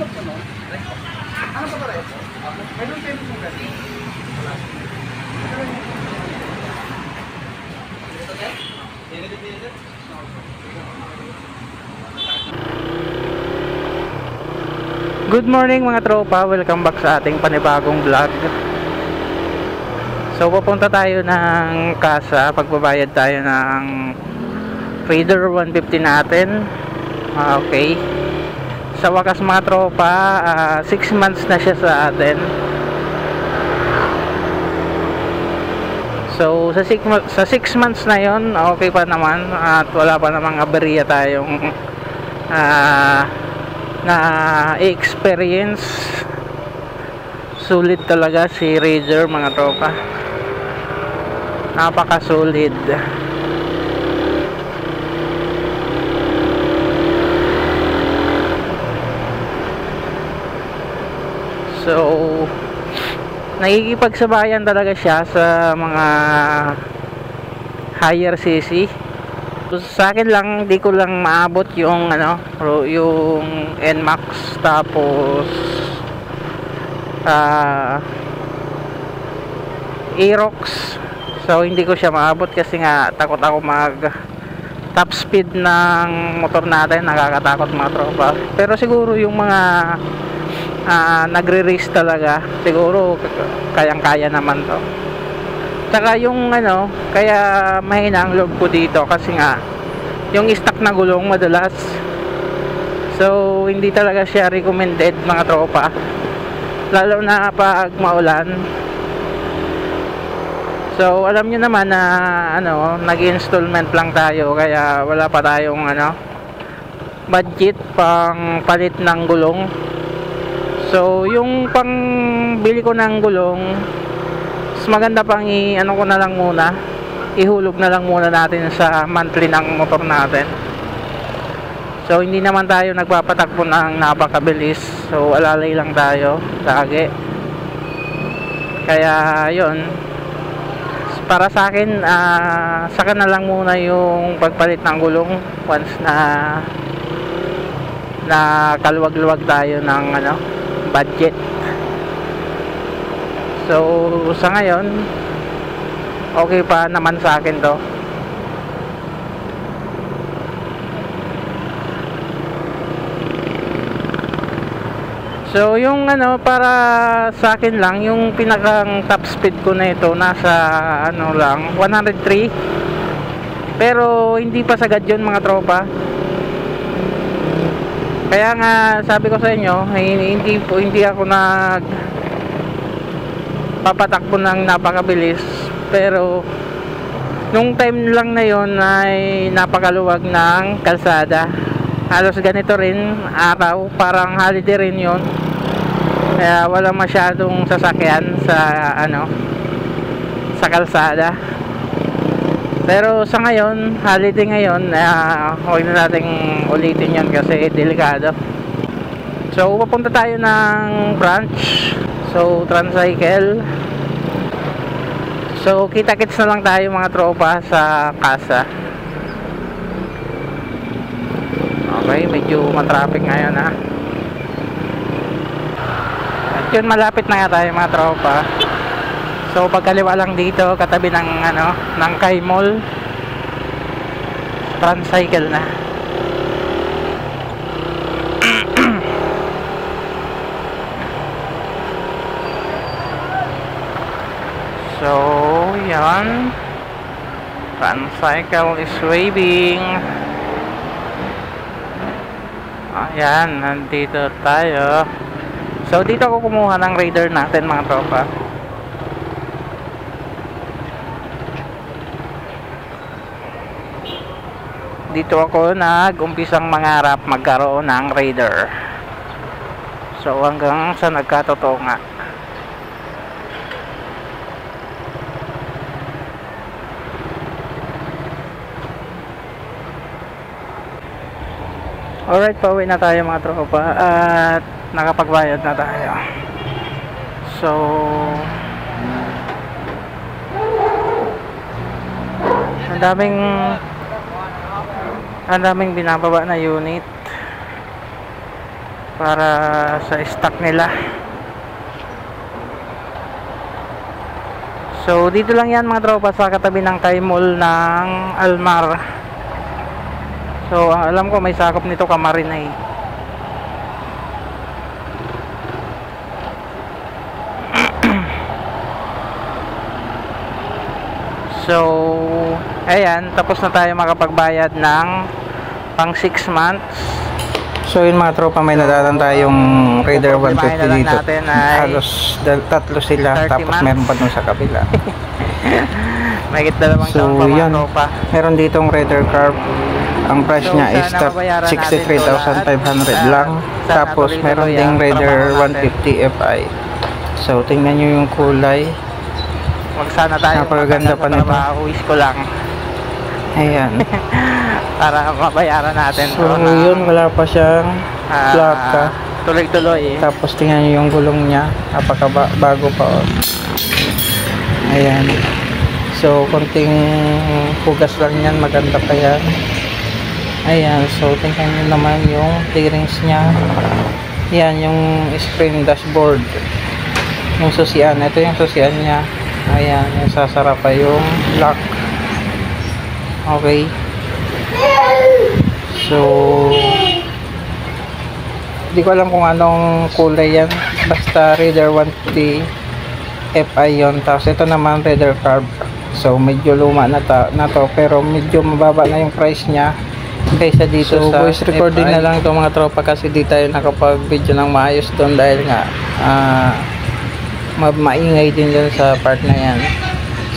magpuno? Ano pa pala ito? May doon kayo mong gani? Wala. Ito kayo? Dito? Good morning mga tropa, welcome back sa ating panibagong vlog. So pupunta tayo ng Casa, pagbabayad tayo ng Raider 150 natin. Okay. Sa wakas mga tropa, 6 months na siya sa atin. So sa 6 months na yon, okay pa naman at wala pa namang aberya tayong na experience. Sulit talaga si Raider mga tropa, napaka solid. So nakikipagsabayan talaga siya sa mga higher cc. Sa akin lang, di ko lang maabot yung yung NMAX, tapos Aerox. So hindi ko siya maabot kasi nga takot ako mag top speed ng motor natin, nakakatakot mga tropa. Pero siguro yung mga nagre-race talaga, siguro kayang-kaya naman to. Saka yung kaya mahina ang loob ko dito kasi nga yung stock na gulong madalas, so hindi talaga siya recommended mga tropa, lalo na pag maulan. So alam nyo naman na nag-installment lang tayo, kaya wala pa tayong budget pang palit ng gulong. So yung pang bili ko ng gulong, maganda pang ko na lang muna, ihulog na lang muna natin sa monthly ng motor natin. So hindi naman tayo nagpapatakbo ng napakabilis, so alalay lang tayo lagi. Kaya yun, para sa akin, saka na lang muna yung pagpalit ng gulong once na kaluwag-luwag tayo ng budget. So sa ngayon okay pa naman sa akin to. So yung para sa akin lang, yung pinakang top speed ko na ito nasa lang 103, pero hindi pa sagad yun mga tropa. Kaya nga sabi ko sa inyo, hindi ako papatakbo ng napakabilis, pero nung time lang na yon ay napakaluwag ng kalsada. Halos ganito rin araw, parang holiday rin yon, kaya wala masyadong sasakyan sa kalsada. Pero sa ngayon, holiday ngayon, huwag na nating ulitin yon kasi delikado. So papunta tayo ng branch, so tricycle. So kita-kits na lang tayo mga tropa sa Casa. Okay, medyo matraffic ngayon at yun, malapit na nga tayo mga tropa. So pagkaliwa lang dito, katabi ng ng Kai Mall, tricycle na. So yan, tricycle is waving. Ayan, nandito tayo. So dito ako kumuha ng Raider natin mga tropa. Dito ako nag-umpisang mangarap magkaroon ng Raider. So hanggang sa nagkatotoo nga. Alright, pauwi na tayo mga tropa at nakapagbayad na tayo. So ang daming binababa na unit. para sa stock nila. So dito lang yan mga tropa, sa katabi ng Thai Mall ng Almar. So alam ko may sakop nito Camarines. So ayan, tapos na tayo makapagbayad ng pang 6 months. So yun mga tropa, may nadaan tayong Raider 150 dito. Halos tatlo sila, tapos months. Meron pa dun sa kabila. May dalawang taon pa mga tropa. Meron ditong Raider Carb. Ang price niya is 63,500 lang. Tapos meron ding Raider 150 Fi. So tingnan nyo yung kulay. Magsana tayo. Napakaganda pa nito. Uwis ko lang. Ayan. Para mabayaran natin. So yun, wala pa siyang plaka. Tuloy-tuloy. Tapos tingnan nyo yung gulong niya. Napakabago pa. Ayan. So konting hugas lang yan. Maganda pa yan. Ayan. So tingnan nyo naman yung bearings niya. Yan yung screen dashboard. Yung susian. Ito yung susian niya. Ayan. Yung sasara pa yung lock. Okay. So hindi ko alam kung anong kulay yan, basta Raider 150 Fi yun. Tapos ito naman Raider Carb. So medyo luma na to, pero medyo mababa na yung price nya kaysa dito. So sa voice recording Fi. Na lang ito mga tropa, kasi di tayo nakapag video ng maayos doon dahil nga maingay din dyan sa part na yan.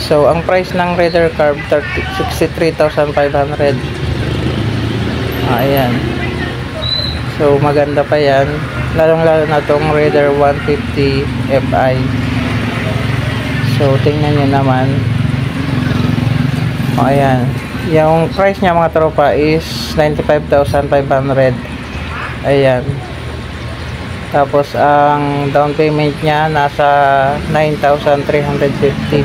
So ang price ng Raider Carb 63,500. Ayan. So maganda pa yan, lalong-lalo na tong Raider 150 Fi. So tingnan nyo naman. Ayan. Yung price nya mga tropa is 95,500. Ayan. Tapos ang down payment nya nasa 9,350.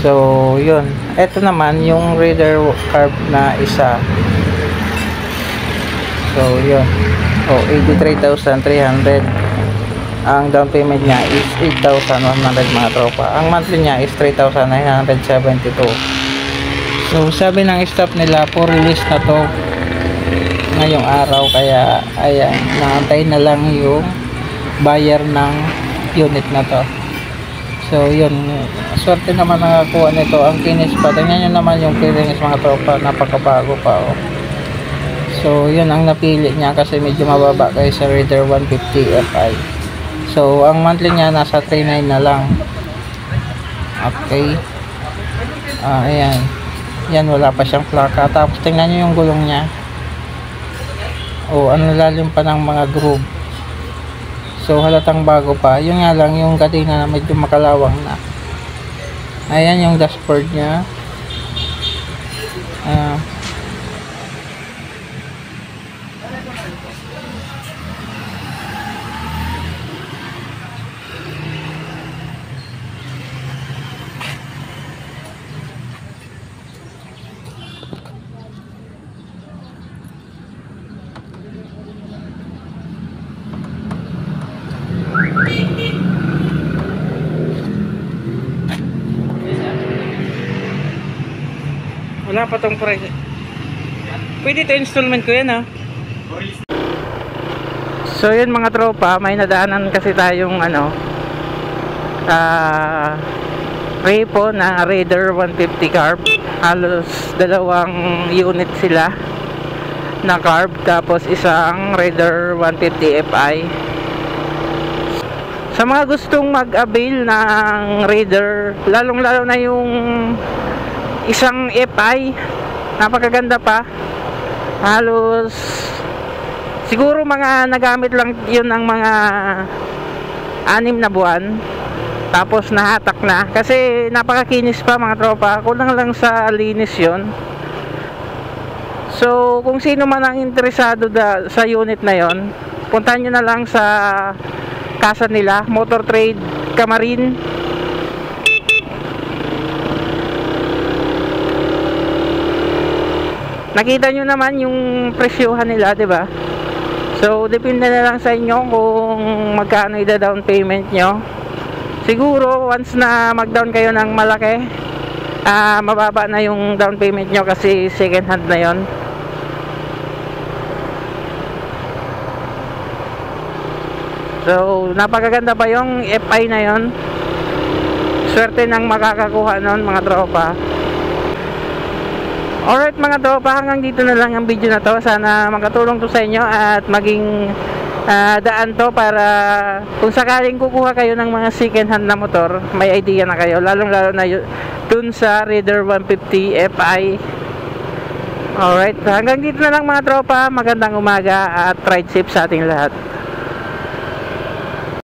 So yun. Ito naman yung Raider Carb na isa. So yun. 83,300. Ang down payment niya is 8,100 mga tropa. Ang monthly niya is 3,972. So sabi ng staff nila, for release na to ngayong araw, kaya ayan, naantay na lang yung buyer ng unit na to. So yun, swerte naman nakakuha nito. Ang kinis pa, tingnan nyo naman yung clearance mga tropa, napakabago pa So yun ang napili niya, kasi medyo mababa kayo sa Raider 150 Fi. So ang monthly niya nasa 3,900 na lang. Okay. Ayan. Yan, wala pa siyang plaka. Tapos tingnan nyo yung gulong niya. Ano, lalim pa ng mga groove. So halatang bago pa. Yun nga lang, yung kadena na medyo makalawang na. Ayan yung dashboard niya. Wala pa tong price. Pwede to installment ko yan So yun mga tropa, may nadaanan kasi tayong repo na Raider 150 Carb. Halos dalawang unit sila na Carb, tapos isang Raider 150 Fi. Sa mga gustong mag-avail ng Raider, lalong-lalo na yung isang Fi, napakaganda pa. Halos siguro mga nagamit lang yun ng mga 6 na buwan, tapos nahatak na kasi napakakinis pa mga tropa. Kulang lang sa linis yun. So kung sino man ang interesado sa unit na yon, puntahan nyo na lang sa kasa nila, Motor Trade Camarines. Nakita nyo naman yung presyohan nila, 'di ba? So, depende na lang sa inyo kung magkano ida-down payment nyo. Siguro, once na mag-down kayo ng malaki, mababa na yung down payment nyo kasi second hand na yon. So, napakaganda pa yung FI na yon. Swerte nang makakakuha nun mga tropa. Alright mga tropa, hanggang dito na lang ang video na to. Sana makatulong to sa inyo at maging daan to para kung sakaling kukuha kayo ng mga second hand na motor, may idea na kayo, lalong lalo na dun sa Raider 150 FI. Alright, hanggang dito na lang mga tropa. Magandang umaga at ride safe sa ating lahat.